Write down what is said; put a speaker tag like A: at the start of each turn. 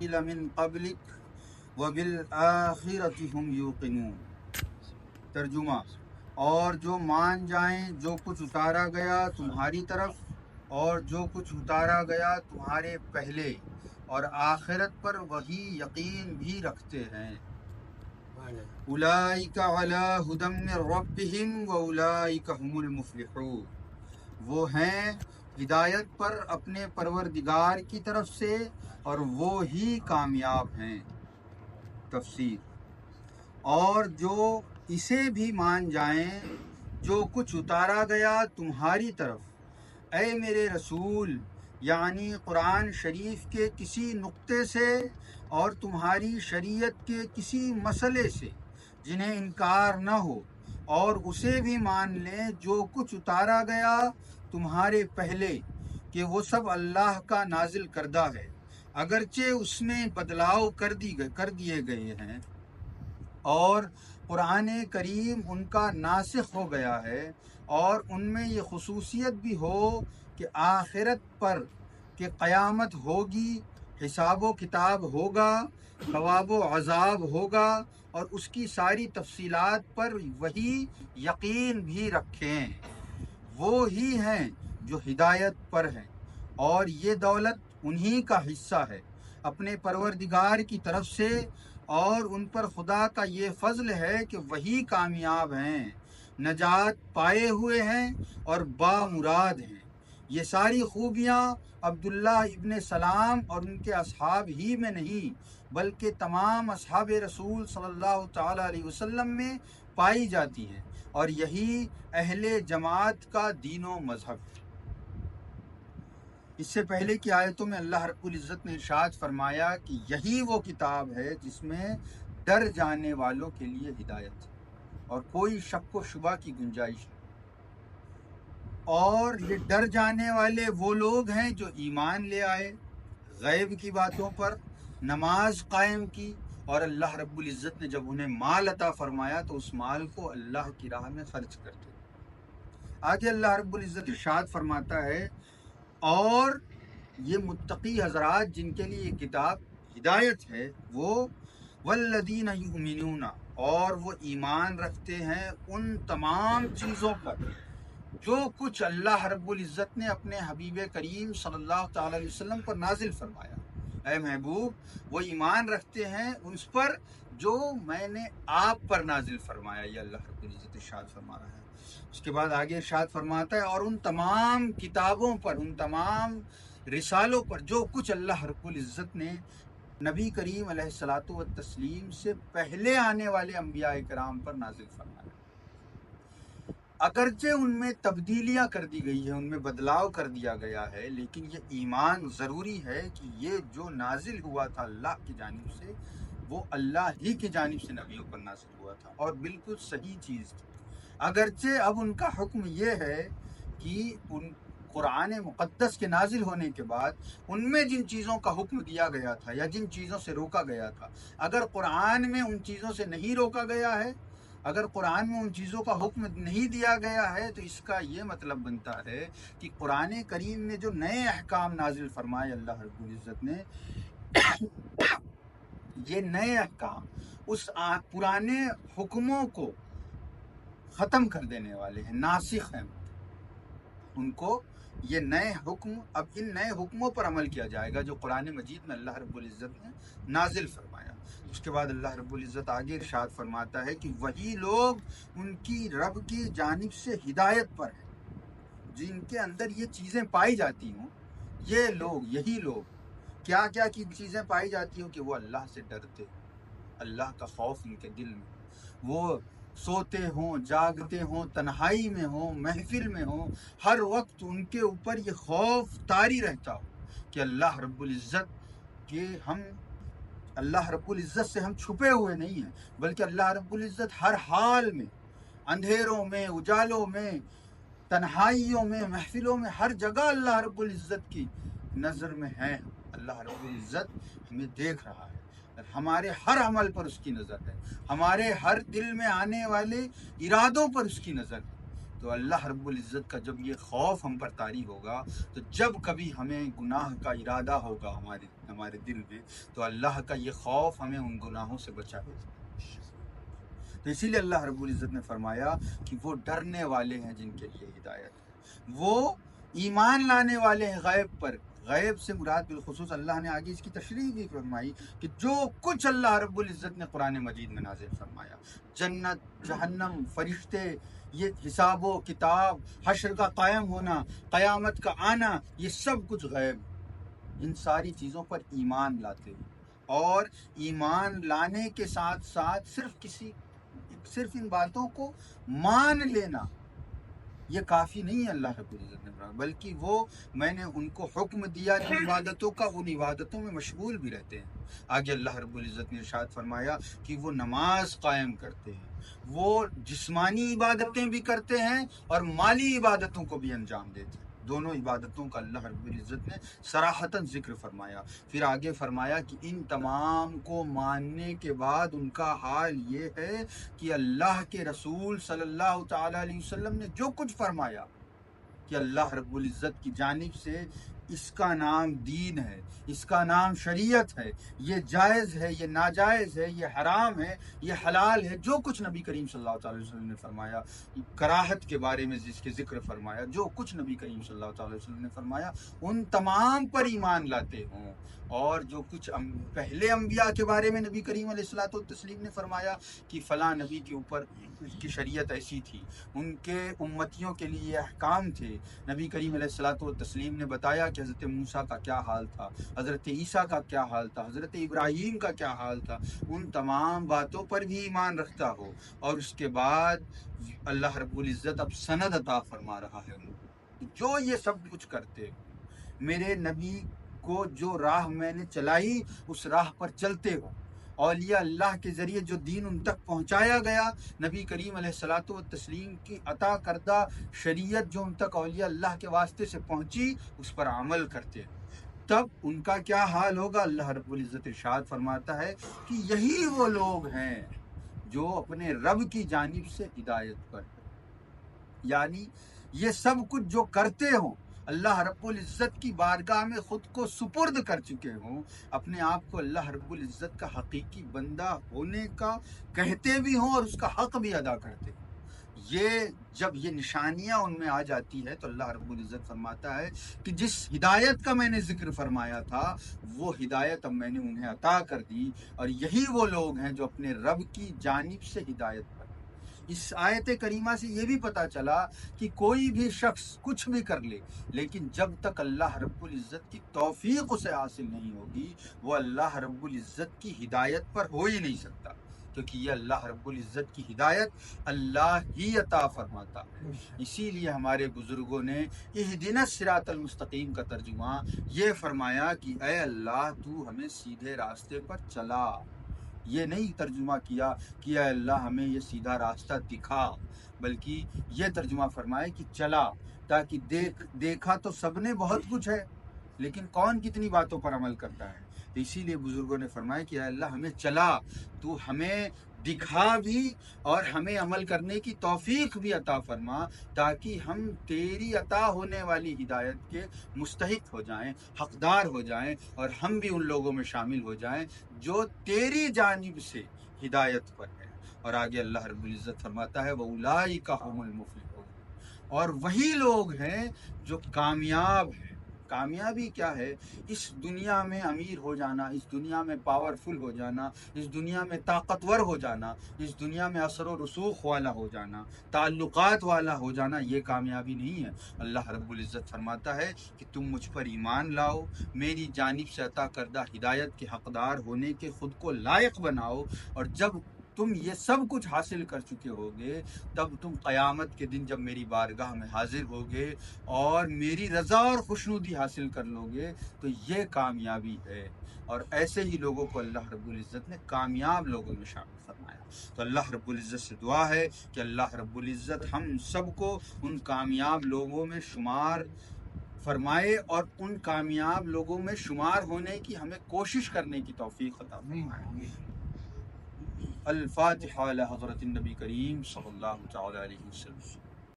A: من قبلک وبالآخرۃ هم یوقنون۔ ترجمہ: اور جو مان جائیں جو کچھ اتارا گیا تمہاری طرف اور جو کچھ اتارا گیا تمہارے پہلے، اور آخرت پر وہی یقین بھی رکھتے ہیں۔ اولئک علی ھدی من ربہم واولئک ھم المفلحون۔ وہ ہیں ہدایت پر اپنے پروردگار کی طرف سے اور وہ ہی کامیاب ہیں۔ تفسیر: اور جو اسے بھی مان جائیں جو کچھ اتارا گیا تمہاری طرف، اے میرے رسول، یعنی قرآن شریف کے کسی نقطے سے اور تمہاری شریعت کے کسی مسئلے سے جنہیں انکار نہ ہو، اور اسے بھی مان لیں جو کچھ اتارا گیا تمہارے پہلے کہ وہ سب اللہ کا نازل کردہ ہے، اگرچہ اس میں بدلاؤ کر دیے گئے ہیں، اور قرآن کریم ان کا ناسخ ہو گیا ہے، اور ان میں یہ خصوصیت بھی ہو کہ آخرت پر کہ قیامت ہوگی، حساب و کتاب ہوگا، ثواب و عذاب ہوگا، اور اس کی ساری تفصیلات پر وہی یقین بھی رکھیں۔ وہ ہی ہیں جو ہدایت پر ہیں، اور یہ دولت انہی کا حصہ ہے اپنے پروردگار کی طرف سے، اور ان پر خدا کا یہ فضل ہے کہ وہی کامیاب ہیں، نجات پائے ہوئے ہیں اور بامراد ہیں۔ یہ ساری خوبیاں عبداللہ ابن سلام اور ان کے اصحاب ہی میں نہیں بلکہ تمام اصحاب رسول صلی اللہ تعالی علیہ وسلم میں پائی جاتی ہیں، اور یہی اہل جماعت کا دین و مذہب ہے۔ اس سے پہلے کی آیتوں میں اللہ رب العزت نے ارشاد فرمایا کہ یہی وہ کتاب ہے جس میں ڈر جانے والوں کے لیے ہدایت ہے اور کوئی شک و شبہ کی گنجائش نہیں۔ اور یہ ڈر جانے والے وہ لوگ ہیں جو ایمان لے آئے، غیب کی باتوں پر نماز قائم کی، اور اللہ رب العزت نے جب انہیں مال عطا فرمایا تو اس مال کو اللہ کی راہ میں خرچ کرتے۔ آگے اللہ رب العزت ارشاد فرماتا ہے، اور یہ متقی حضرات جن کے لیے یہ کتاب ہدایت ہے، وہ والذین یؤمنون، اور وہ ایمان رکھتے ہیں ان تمام چیزوں پر جو کچھ اللہ رب العزت نے اپنے حبیب کریم صلی اللہ تعالی علیہ وسلم پر نازل فرمایا۔ اے محبوب، وہ ایمان رکھتے ہیں اس پر جو میں نے آپ پر نازل فرمایا، یہ اللہ رب العزت ارشاد فرما رہا ہے۔ اس کے بعد آگے ارشاد فرماتا ہے، اور ان تمام کتابوں پر، ان تمام رسالوں پر جو کچھ اللہ رب العزت نے نبی کریم علیہ الصلاۃ والتسلیم سے پہلے آنے والے انبیاء کرام پر نازل فرمایا، اگرچہ ان میں تبدیلیاں کر دی گئی ہیں، ان میں بدلاؤ کر دیا گیا ہے، لیکن یہ ایمان ضروری ہے کہ یہ جو نازل ہوا تھا اللہ کی جانب سے، وہ اللہ ہی کی جانب سے نبیوں پر نازل ہوا تھا اور بالکل صحیح چیز تھی۔ اگرچہ اب ان کا حکم یہ ہے کہ ان قرآن مقدس کے نازل ہونے کے بعد ان میں جن چیزوں کا حکم دیا گیا تھا یا جن چیزوں سے روکا گیا تھا، اگر قرآن میں ان چیزوں سے نہیں روکا گیا ہے، اگر قرآن میں ان چیزوں کا حکم نہیں دیا گیا ہے، تو اس کا یہ مطلب بنتا ہے کہ قرآن کریم میں جو نئے احکام نازل فرمائے اللہ رب العزت نے، یہ نئے احکام اس پرانے حکموں کو ختم کر دینے والے ہیں، ناسخ ہیں ان کو۔ یہ نئے حکم، اب ان نئے حکموں پر عمل کیا جائے گا جو قرآن مجید میں اللہ رب العزت نے نازل فرمایا۔ اس کے بعد اللہ رب العزت آگے ارشاد فرماتا ہے کہ وہی لوگ ان کی رب کی جانب سے ہدایت پر ہیں، جن کے اندر یہ چیزیں پائی جاتی ہوں، یہ لوگ، یہی لوگ کیا کیا کی چیزیں پائی جاتی ہوں کہ وہ اللہ سے ڈرتے، اللہ کا خوف ان کے دل میں، وہ سوتے ہوں، جاگتے ہوں، تنہائی میں ہوں، محفل میں ہوں، ہر وقت ان کے اوپر یہ خوف طاری رہتا ہو کہ اللہ رب العزت کہ ہم اللہ رب العزت سے ہم چھپے ہوئے نہیں ہیں، بلکہ اللہ رب العزت ہر حال میں، اندھیروں میں، اجالوں میں، تنہائیوں میں، محفلوں میں، ہر جگہ اللہ رب العزت کی نظر میں ہے۔ اللہ رب العزت ہمیں دیکھ رہا ہے، ہمارے ہر عمل پر اس کی نظر ہے، ہمارے ہر دل میں آنے والے ارادوں پر اس کی نظر ہے۔ تو اللہ رب العزت کا جب یہ خوف ہم پر طاری ہوگا، تو جب کبھی ہمیں گناہ کا ارادہ ہوگا ہمارے دل میں، تو اللہ کا یہ خوف ہمیں ان گناہوں سے بچائے گا۔ تو اسی لیے اللہ رب العزت نے فرمایا کہ وہ ڈرنے والے ہیں جن کے لیے ہدایت ہے، وہ ایمان لانے والے ہیں غیب پر۔ غیب سے مراد بالخصوص اللہ نے آگے اس کی تشریح بھی فرمائی کہ جو کچھ اللہ رب العزت نے قرآن مجید میں نازل فرمایا، جنت، جہنم، فرشتے، یہ حساب و کتاب، حشر کا قائم ہونا، قیامت کا آنا، یہ سب کچھ غیب۔ ان ساری چیزوں پر ایمان لاتے ہیں، اور ایمان لانے کے ساتھ ساتھ صرف ان باتوں کو مان لینا یہ کافی نہیں ہے اللہ رب العزت نے فرمایا، بلکہ وہ میں نے ان کو حکم دیا جن عبادتوں کا، ان عبادتوں میں مشغول بھی رہتے ہیں۔ آگے اللہ رب العزت نے ارشاد فرمایا کہ وہ نماز قائم کرتے ہیں، وہ جسمانی عبادتیں بھی کرتے ہیں اور مالی عبادتوں کو بھی انجام دیتے ہیں۔ دونوں عبادتوں کا اللہ رب العزت نے صراحتاً ذکر فرمایا۔ پھر آگے فرمایا کہ ان تمام کو ماننے کے بعد ان کا حال یہ ہے کہ اللہ کے رسول صلی اللہ تعالیٰ علیہ وسلم نے جو کچھ فرمایا کہ اللہ رب العزت کی جانب سے اس کا نام دین ہے، اس کا نام شریعت ہے، یہ جائز ہے، یہ ناجائز ہے، یہ حرام ہے، یہ حلال ہے، جو کچھ نبی کریم صلی اللہ تعالی وسلم نے فرمایا، کراہت کے بارے میں جس کے ذکر فرمایا، جو کچھ نبی کریم صلی اللہ تعالی وسلم نے فرمایا، ان تمام پر ایمان لاتے ہوں۔ اور جو کچھ پہلے انبیاء کے بارے میں نبی کریم علیہ الصلوۃ والتسلیم نے فرمایا کہ فلاں نبی کے اوپر کی شریعت ایسی تھی، ان کے امتیوں کے لیے احکام تھے، نبی کریم علیہ الصلوۃ والتسلیم نے بتایا کہ حضرت موسیٰ کا کیا حال تھا، حضرت عیسیٰ کا کیا حال تھا، حضرت ابراہیم کا کیا حال تھا، ان تمام باتوں پر بھی ایمان رکھتا ہو، اور اس کے بعد اللہ رب العزت اب سند عطا فرما رہا ہے جو یہ سب کچھ کرتے ہو، میرے نبی کو جو راہ میں نے چلائی اس راہ پر چلتے ہو، اولیاء اللہ کے ذریعے جو دین ان تک پہنچایا گیا، نبی کریم علیہ الصلوۃ والتسلیم کی عطا کردہ شریعت جو ان تک اولیاء اللہ کے واسطے سے پہنچی، اس پر عمل کرتے ہیں، تب ان کا کیا حال ہوگا۔ اللہ رب العزت ارشاد فرماتا ہے کہ یہی وہ لوگ ہیں جو اپنے رب کی جانب سے ہدایت پر ہیں، یعنی یہ سب کچھ جو کرتے ہوں، اللہ رب العزت کی بارگاہ میں خود کو سپرد کر چکے ہوں، اپنے آپ کو اللہ رب العزت کا حقیقی بندہ ہونے کا کہتے بھی ہوں اور اس کا حق بھی ادا کرتے ہوں، جب یہ نشانیاں ان میں آ جاتی ہے تو اللہ رب العزت فرماتا ہے کہ جس ہدایت کا میں نے ذکر فرمایا تھا وہ ہدایت اب میں نے انہیں عطا کر دی، اور یہی وہ لوگ ہیں جو اپنے رب کی جانب سے ہدایت پر۔ اس آیت کریمہ سے یہ بھی پتہ چلا کہ کوئی بھی شخص کچھ بھی کر لے، لیکن جب تک اللہ رب العزت کی توفیق اسے حاصل نہیں ہوگی، وہ اللہ رب العزت کی ہدایت پر ہو ہی نہیں سکتا، کیونکہ یہ اللہ رب العزت کی ہدایت اللہ ہی عطا فرماتا ہے۔ اسی لیے ہمارے بزرگوں نے اہدنا الصراط المستقیم کا ترجمہ یہ فرمایا کہ اے اللہ تو ہمیں سیدھے راستے پر چلا، یہ نہیں ترجمہ کیا کہ اے اللہ ہمیں یہ سیدھا راستہ دکھا، بلکہ یہ ترجمہ فرمایا کہ چلا، تاکہ دیکھا تو سب نے بہت کچھ ہے لیکن کون کتنی باتوں پر عمل کرتا ہے۔ تو اسی لیے بزرگوں نے فرمایا کہ اے اللہ ہمیں چلا، تو ہمیں دکھا بھی اور ہمیں عمل کرنے کی توفیق بھی عطا فرما، تاکہ ہم تیری عطا ہونے والی ہدایت کے مستحق ہو جائیں، حقدار ہو جائیں، اور ہم بھی ان لوگوں میں شامل ہو جائیں جو تیری جانب سے ہدایت پر ہے۔ اور آگے اللہ رب العزت فرماتا ہے وَأُولَٰئِکَ هُمُ الْمُفْلِحُونَ، اور وہی لوگ ہیں جو کامیاب ہیں۔ کامیابی کیا ہے؟ اس دنیا میں امیر ہو جانا، اس دنیا میں پاورفل ہو جانا، اس دنیا میں طاقتور ہو جانا، اس دنیا میں اثر و رسوخ والا ہو جانا، تعلقات والا ہو جانا، یہ کامیابی نہیں ہے۔ اللہ رب العزت فرماتا ہے کہ تم مجھ پر ایمان لاؤ، میری جانب سے عطا کردہ ہدایت کے حقدار ہونے کے خود کو لائق بناؤ، اور جب تم یہ سب کچھ حاصل کر چکے ہوگے تب تم قیامت کے دن جب میری بارگاہ میں حاضر ہوگے اور میری رضا اور خوشنودی حاصل کر لوگے تو یہ کامیابی ہے۔ اور ایسے ہی لوگوں کو اللہ رب العزت نے کامیاب لوگوں میں شامل فرمایا۔ تو اللہ رب العزت سے دعا ہے کہ اللہ رب العزت ہم سب کو ان کامیاب لوگوں میں شمار فرمائے، اور ان کامیاب لوگوں میں شمار ہونے کی ہمیں کوشش کرنے کی توفیق عطا فرمائے۔ الفاتحہ علی حضرت النبی کریم صلی اللہ تعالی علیہ وسلم۔